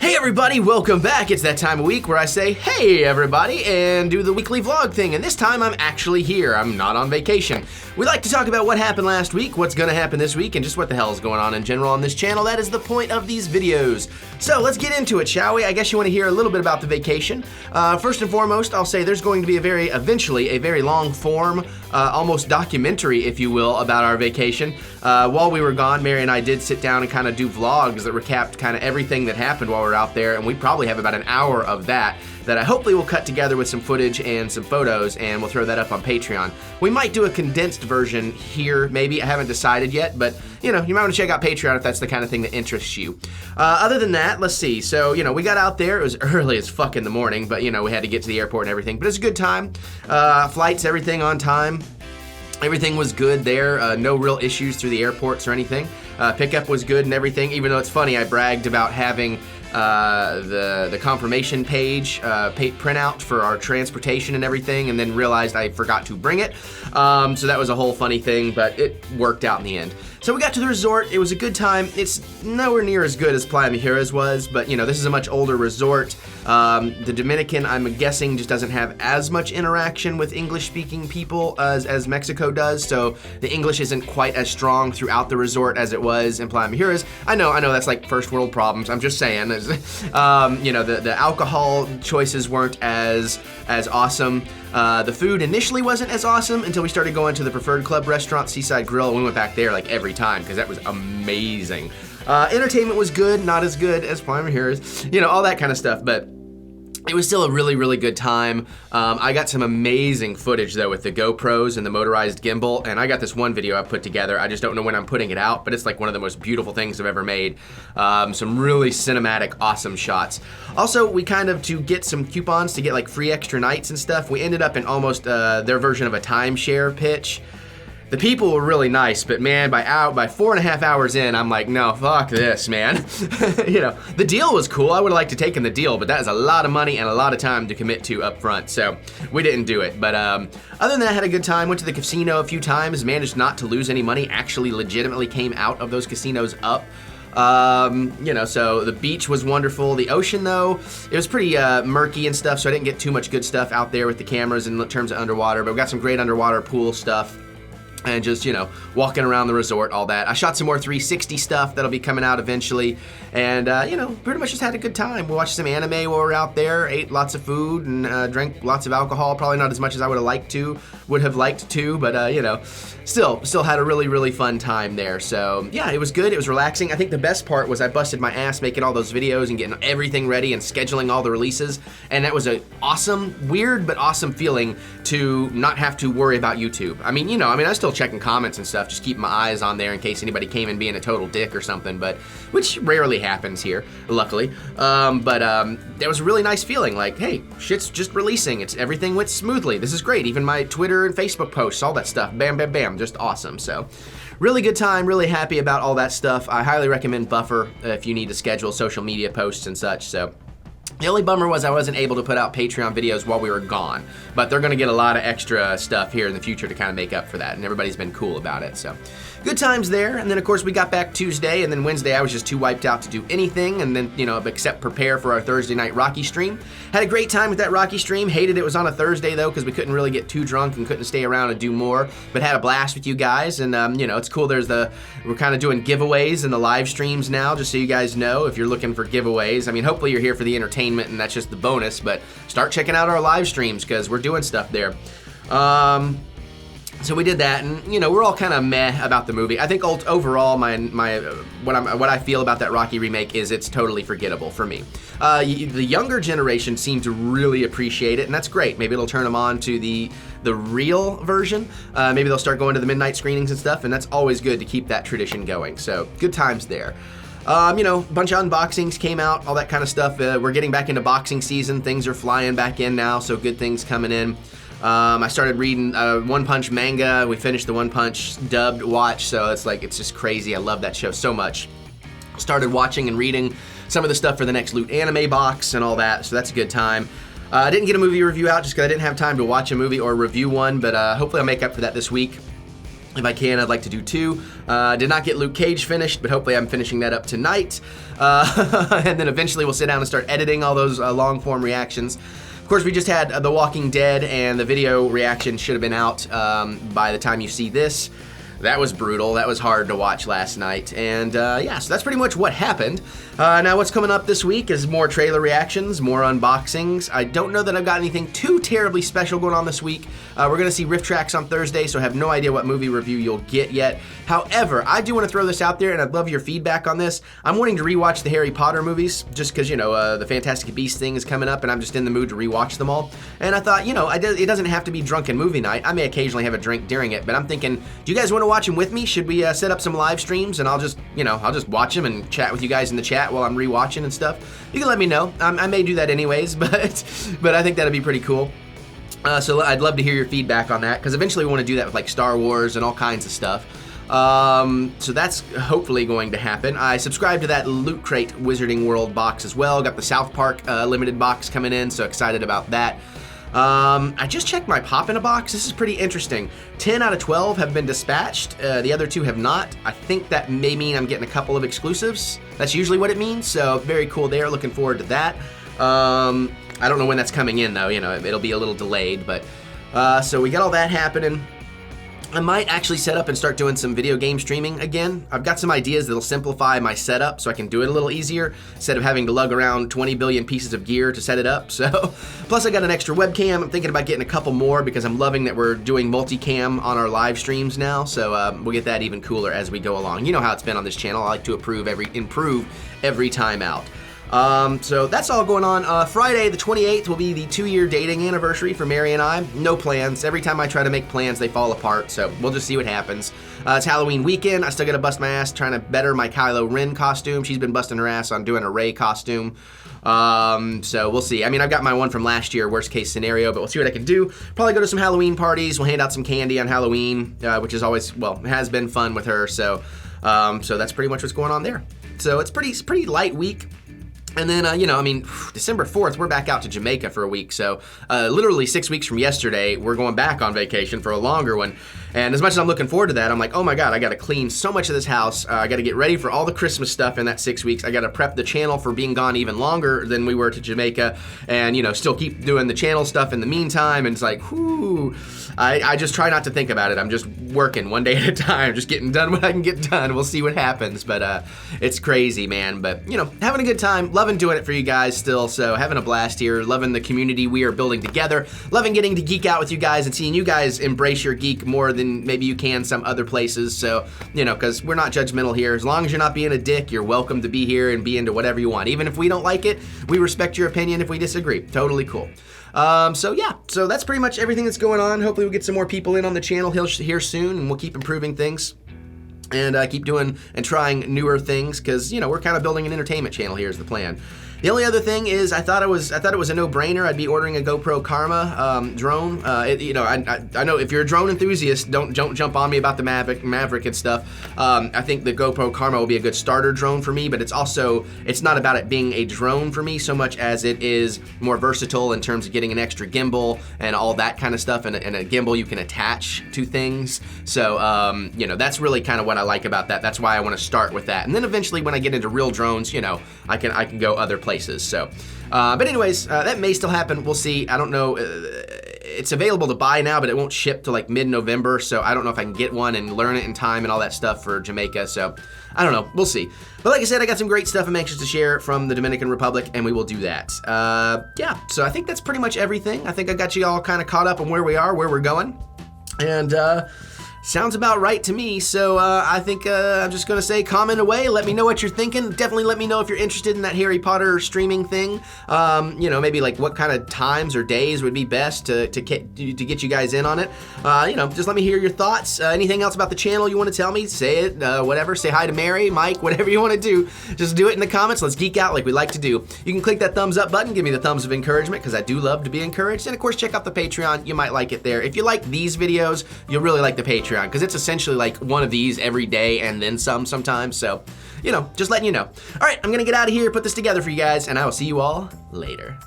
Hey everybody, welcome back. It's that time of week where I say, hey everybody, and do the weekly vlog thing, and this time I'm actually here. I'm not on vacation. We like to talk about what happened last week, what's gonna happen this week, and just what the hell is going on in general on this channel. That is the point of these videos. So let's get into it, shall we? I guess you want to hear a little bit about the vacation. First and foremost, I'll say there's going to be eventually a very long form, almost documentary, if you will, about our vacation. While we were gone, Mary and I did sit down and kind of do vlogs that recapped kind of everything that happened while we were out there, and we probably have about an hour of that I hopefully will cut together with some footage and some photos, and we'll throw that up on Patreon. We might do a condensed version here, maybe. I haven't decided yet, but you know, you might want to check out Patreon if that's the kind of thing that interests you. Other than that, let's see. So, you know, we got out there. It was early as fuck in the morning, but you know, we had to get to the airport and everything. But it's a good time. Flights, everything on time. Everything was good there, no real issues through the airports or anything. Pickup was good and everything, even though it's funny, I bragged about having the confirmation page printout for our transportation and everything, and then realized I forgot to bring it. So that was a whole funny thing, but it worked out in the end. So we got to the resort. It was a good time. It's nowhere near as good as Playa Mujeres was, but you know, this is a much older resort. The Dominican, I'm guessing, just doesn't have as much interaction with English-speaking people as Mexico does, so the English isn't quite as strong throughout the resort as it was in Playa Mujeres. I know that's like first world problems. I'm just saying. You know, the alcohol choices weren't as awesome. The food initially wasn't as awesome until we started going to the Preferred Club restaurant, Seaside Grill, and we went back there like every time because that was amazing. Entertainment was good, not as good as Playa Mujeres, you know, all that kind of stuff, but it was still a really, really good time. I got some amazing footage though with the GoPros and the motorized gimbal, and I got this one video I put together. I just don't know when I'm putting it out, but it's like one of the most beautiful things I've ever made. Some really cinematic, awesome shots. Also, we kind of, to get some coupons to get like free extra nights and stuff, we ended up in almost their version of a timeshare pitch. The people were really nice, but man, by 4.5 hours in, I'm like, no, fuck this, man. You know, the deal was cool. I would have liked to taken the deal, but that is a lot of money and a lot of time to commit to up front, so we didn't do it. But other than that, I had a good time. Went to the casino a few times, managed not to lose any money, actually legitimately came out of those casinos up. You know, so the beach was wonderful. The ocean, though, it was pretty murky and stuff, so I didn't get too much good stuff out there with the cameras in terms of underwater, but we got some great underwater pool stuff. And just, you know, walking around the resort, all that. I shot some more 360 stuff that'll be coming out eventually. And, you know, pretty much just had a good time. We watched some anime while we were out there, ate lots of food, and drank lots of alcohol. Probably not as much as I would have liked to, but, you know, still had a really, really fun time there. So, yeah, it was good. It was relaxing. I think the best part was I busted my ass making all those videos and getting everything ready and scheduling all the releases. And that was an awesome, weird, but awesome feeling to not have to worry about YouTube. I mean, I was still checking comments and stuff, just keeping my eyes on there in case anybody came in being a total dick or something, but which rarely happens here, luckily. There was a really nice feeling like, hey, shit's just releasing. Everything went smoothly. This is great. Even my Twitter and Facebook posts, all that stuff, bam, bam, bam, just awesome. So really good time, really happy about all that stuff. I highly recommend Buffer if you need to schedule social media posts and such. So the only bummer was I wasn't able to put out Patreon videos while we were gone, but they're gonna get a lot of extra stuff here in the future to kind of make up for that, and everybody's been cool about it, so. Good times there, and then of course we got back Tuesday, and then Wednesday I was just too wiped out to do anything, and then, you know, except prepare for our Thursday night Rocky stream. Had a great time with that Rocky stream. Hated it was on a Thursday though, because we couldn't really get too drunk and couldn't stay around and do more, but had a blast with you guys, and you know, it's cool. We're kind of doing giveaways in the live streams now, just so you guys know if you're looking for giveaways. I mean, hopefully you're here for the entertainment and that's just the bonus, but start checking out our live streams because we're doing stuff there. So we did that, and you know, we're all kind of meh about the movie. I think overall, what I feel about that Rocky remake is it's totally forgettable for me. The younger generation seem to really appreciate it, and that's great. Maybe it'll turn them on to the real version. Maybe they'll start going to the midnight screenings and stuff, and that's always good to keep that tradition going. So good times there. You know, a bunch of unboxings came out, all that kind of stuff. We're getting back into boxing season. Things are flying back in now, so good things coming in. I started reading One Punch manga. We finished the One Punch dubbed watch, so it's just crazy. I love that show so much. Started watching and reading some of the stuff for the next Loot anime box and all that, so that's a good time. I didn't get a movie review out just because I didn't have time to watch a movie or review one, but hopefully I'll make up for that this week. If I can, I'd like to do 2. Did not get Luke Cage finished, but hopefully I'm finishing that up tonight. And then eventually we'll sit down and start editing all those long-form reactions. Of course, we just had The Walking Dead, and the video reaction should have been out by the time you see this. That was brutal. That was hard to watch last night. And yeah, so that's pretty much what happened. Now what's coming up this week is more trailer reactions, more unboxings. I don't know that I've got anything too terribly special going on this week. We're gonna see Rift Tracks on Thursday, so I have no idea what movie review you'll get yet. However, I do want to throw this out there, and I'd love your feedback on this. I'm wanting to rewatch the Harry Potter movies, just because, you know, the Fantastic Beasts thing is coming up, and I'm just in the mood to rewatch them all. And I thought, you know, it doesn't have to be drunken movie night. I may occasionally have a drink during it, but I'm thinking, do you guys want to watch them with me? Should we set up some live streams, and I'll just watch them and chat with you guys in the chat while I'm rewatching and stuff? You can let me know. I may do that anyways, but I think that'd be pretty cool. So I'd love to hear your feedback on that, because eventually we want to do that with like Star Wars and all kinds of stuff. So that's hopefully going to happen. I subscribed to that Loot Crate Wizarding World box as well. Got the South Park limited box coming in, so excited about that. I just checked my Pop in a Box. This is pretty interesting. 10 out of 12 have been dispatched. The other 2 have not. I think that may mean I'm getting a couple of exclusives. That's usually what it means, so very cool there. Looking forward to that. I don't know when that's coming in, though. You know, it'll be a little delayed, but so we got all that happening. I might actually set up and start doing some video game streaming again. I've got some ideas that'll simplify my setup so I can do it a little easier instead of having to lug around 20 billion pieces of gear to set it up. So, plus I got an extra webcam. I'm thinking about getting a couple more because I'm loving that we're doing multicam on our live streams now. So we'll get that even cooler as we go along. You know how it's been on this channel. I like to improve every time out. So that's all going on. Friday the 28th will be the 2-year dating anniversary for Mary and I. No plans. Every time I try to make plans, they fall apart, so we'll just see what happens. It's Halloween weekend. I still gotta bust my ass trying to better my Kylo Ren costume. She's been busting her ass on doing a Rey costume. So we'll see. I mean, I've got my one from last year, worst case scenario, but we'll see what I can do. Probably go to some Halloween parties. We'll hand out some candy on Halloween, which is always, well, has been fun with her, so that's pretty much what's going on there. So it's pretty light week. And then, you know, I mean, December 4th, we're back out to Jamaica for a week. So literally 6 weeks from yesterday, we're going back on vacation for a longer one. And as much as I'm looking forward to that, I'm like, oh my God, I got to clean so much of this house. I got to get ready for all the Christmas stuff in that 6 weeks. I got to prep the channel for being gone even longer than we were to Jamaica. And, you know, still keep doing the channel stuff in the meantime. And it's like, whoo, I just try not to think about it. I'm just working one day at a time, just getting done what I can get done. We'll see what happens. But it's crazy, man. But, you know, having a good time. Loving doing it for you guys still, so having a blast here, loving the community we are building together, loving getting to geek out with you guys and seeing you guys embrace your geek more than maybe you can some other places. So, you know, because we're not judgmental here. As long as you're not being a dick, you're welcome to be here and be into whatever you want. Even if we don't like it, we respect your opinion if we disagree. Totally cool. So yeah, so that's pretty much everything that's going on. Hopefully we'll get some more people in on the channel here soon, and we'll keep improving things. And keep doing and trying newer things, because, you know, we're kind of building an entertainment channel here is the plan. The only other thing is I thought it was a no-brainer. I'd be ordering a GoPro Karma drone. You know, I know if you're a drone enthusiast, don't jump on me about the Maverick and stuff. I think the GoPro Karma will be a good starter drone for me, but it's not about it being a drone for me so much as it is more versatile in terms of getting an extra gimbal and all that kind of stuff, and a gimbal you can attach to things. So, you know, that's really kind of what I like about that. That's why I want to start with that. And then eventually when I get into real drones, you know, I can go other places. So, but anyways, that may still happen. We'll see. I don't know. It's available to buy now, but it won't ship till like mid-November. So I don't know if I can get one and learn it in time and all that stuff for Jamaica. So I don't know. We'll see. But like I said, I got some great stuff I'm anxious to share from the Dominican Republic, and we will do that. Yeah, so I think that's pretty much everything. I think I got you all kind of caught up on where we are, where we're going. And, sounds about right to me, so I think I'm just gonna say comment away, let me know what you're thinking. Definitely let me know if you're interested in that Harry Potter streaming thing. You know, maybe like what kind of times or days would be best to get you guys in on it. You know, just let me hear your thoughts. Anything else about the channel you want to tell me, say it, whatever. Say hi to Mary, Mike, whatever you want to do. Just do it in the comments. Let's geek out like we like to do. You can click that thumbs up button, give me the thumbs of encouragement, because I do love to be encouraged. And of course, check out the Patreon. You might like it there. If you like these videos, you'll really like the Patreon, because it's essentially like one of these every day and then some sometimes. So, you know, just letting you know. All right, I'm gonna get out of here, put this together for you guys, and I will see you all later.